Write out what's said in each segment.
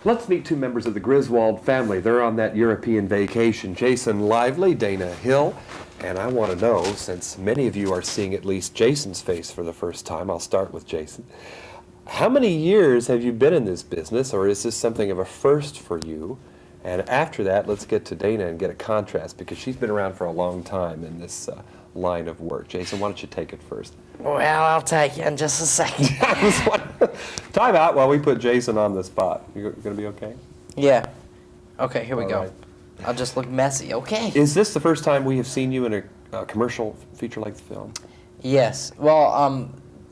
Let's meet two members of the Griswold family. They're on that European vacation. Jason Lively, Dana Hill. And I want to know, since many of you are seeing at least Jason's face for the first time, I'll start with Jason. How many years have you been in this business, or is this something of a first for you? And after that, let's get to Dana and get a contrast, because she's been around for a long time in this line of work. Jason, why don't you take it first? Well, I'll take you in just a second. Time out while we put Jason on the spot. You going to be okay? Yeah. Okay, here we All go. right. I'll just look messy, okay? Is this the first time we have seen you in a commercial feature-length film? Yes. Well,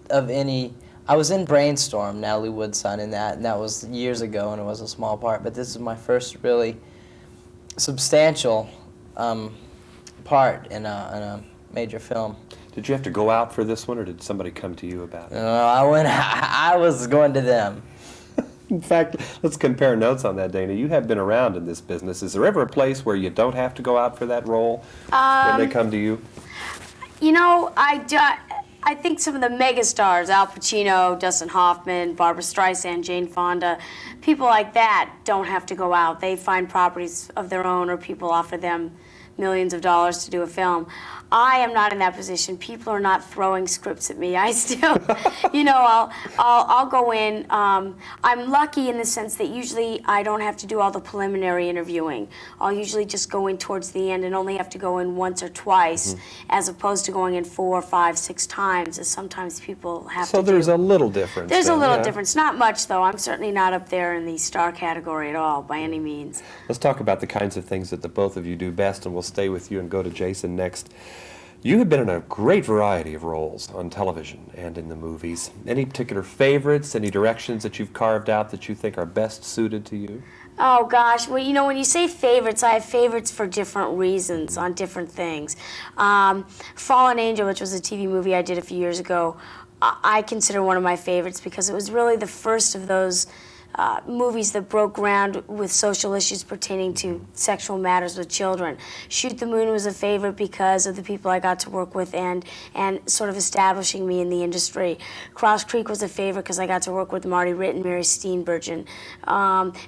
of any... I was in Brainstorm, Natalie Wood's son, in that, and that was years ago, and it was a small part, but this is my first really substantial part in a major film. Did you have to go out for this one, or did somebody come to you about it? No, I was going to them. In fact, let's compare notes on that, Dana. You have been around in this business. Is there ever a place where you don't have to go out for that role when they come to you? You know, I think some of the megastars, Al Pacino, Dustin Hoffman, Barbra Streisand, Jane Fonda, people like that don't have to go out. They find properties of their own, or people offer them millions of dollars to do a film. I am not in that position. People are not throwing scripts at me. I still, you know, I'll go in. I'm lucky in the sense that usually I don't have to do all the preliminary interviewing. I'll usually just go in towards the end and only have to go in once or twice, as opposed to going in 4, 5, 6 times, as sometimes people have to do. So there's a little difference. There's then, a little yeah. difference. Not much, though. I'm certainly not up there in the star category at all, by any means. Let's talk about the kinds of things that the both of you do best, and we'll stay with you and go to Jason next. You have been in a great variety of roles on television and in the movies. Any particular favorites, any directions that you've carved out that you think are best suited to you? Oh, gosh. Well, you know, when you say favorites, I have favorites for different reasons on different things. Fallen Angel, which was a TV movie I did a few years ago, I consider one of my favorites because it was really the first of those movies that broke ground with social issues pertaining to sexual matters with children. Shoot the Moon was a favorite because of the people I got to work with and sort of establishing me in the industry. Cross Creek was a favorite because I got to work with Marty Ritt and Mary Steenburgen.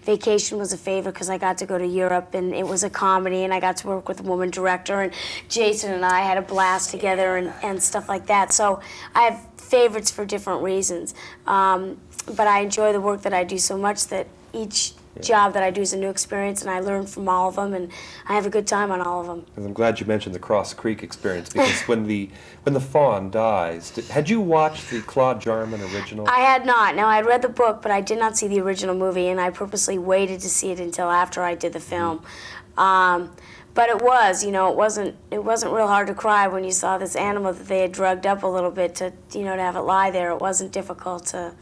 Vacation was a favorite because I got to go to Europe, and it was a comedy, and I got to work with a woman director, and Jason and I had a blast together and stuff like that. So I have favorites for different reasons. But I enjoy the work that I do so much that each job that I do is a new experience, and I learn from all of them, and I have a good time on all of them. And I'm glad you mentioned the Cross Creek experience, because when the fawn dies, had you watched the Claude Jarman original? I had not. Now, I had read the book, but I did not see the original movie, and I purposely waited to see it until after I did the film. But it was, you know, it wasn't real hard to cry when you saw this animal that they had drugged up a little bit to, you know, to have it lie there. It wasn't difficult to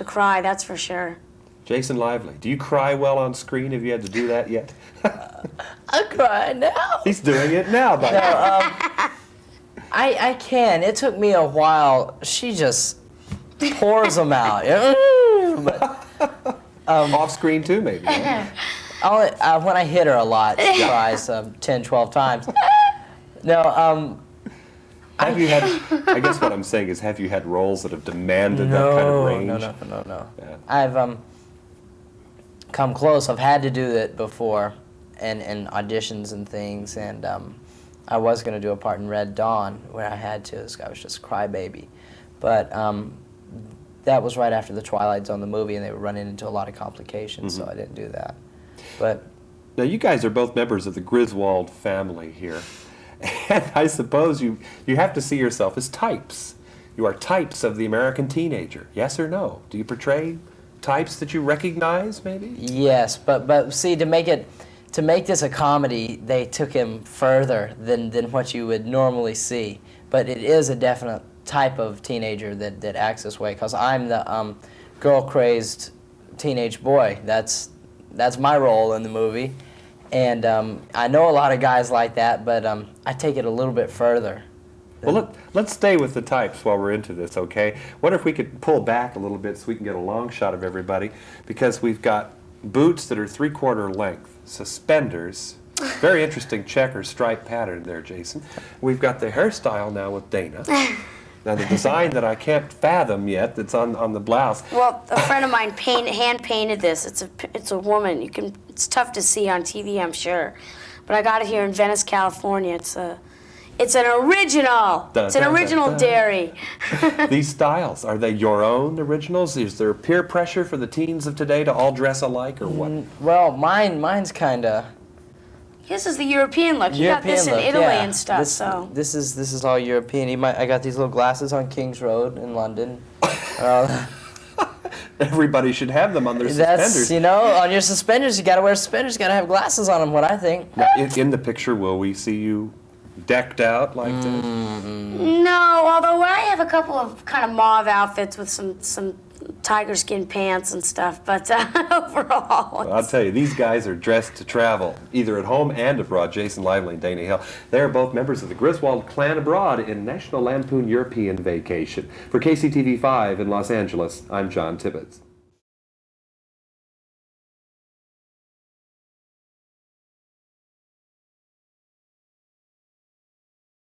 cry, that's for sure. Jason Lively, do you cry well on screen? Have you had to do that yet? I cry now. He's doing it now, by I can. It took me a while. She just pours them out. But, off screen too, maybe. Right? when I hit her a lot, she cries 10, 12 times. No, have you had, I guess what I'm saying is, have you had roles that have demanded that kind of range? No. Yeah. I've come close. I've had to do that before, and auditions and things, and I was going to do a part in Red Dawn where I had to. This guy was just a crybaby. But that was right after the Twilight Zone, the movie, and they were running into a lot of complications, so I didn't do that. But now, you guys are both members of the Griswold family here. And I suppose you have to see yourself as types. You are types of the American teenager, yes or no? Do you portray types that you recognize, maybe? yes, but see, to make this a comedy, they took him further than what you would normally see. But it is a definite type of teenager that acts this way, because I'm the girl-crazed teenage boy. That's my role in the movie. And I know a lot of guys like that, but I take it a little bit further. Well, let's stay with the types while we're into this, okay? What if we could pull back a little bit so we can get a long shot of everybody? Because we've got boots that are 3/4 length, suspenders, very interesting checker stripe pattern there, Jason. We've got the hairstyle now with Dana. Now, the design that I can't fathom yet that's on the blouse. Well, a friend of mine hand painted this. It's a woman. It's tough to see on TV, I'm sure, but I got it here in Venice, California. It's an original. It's an original dairy. These styles, are they your own originals? Is there peer pressure for the teens of today to all dress alike, or what? Well, mine's kind of This is the European look. You got this in look, Italy yeah. and stuff. This is all European. I got these little glasses on King's Road in London. Everybody should have them on their That's, suspenders. on your suspenders, you got to wear suspenders. You got to have glasses on them. What I think. Now, in the picture, will we see you decked out like this? No, although I have a couple of kind of mauve outfits with some tiger skin pants and stuff, but overall. Well, I'll tell you, these guys are dressed to travel, either at home and abroad. Jason Lively and Dana Hill. They are both members of the Griswold clan abroad in National Lampoon European Vacation. For KCTV5 in Los Angeles, I'm John Tibbetts.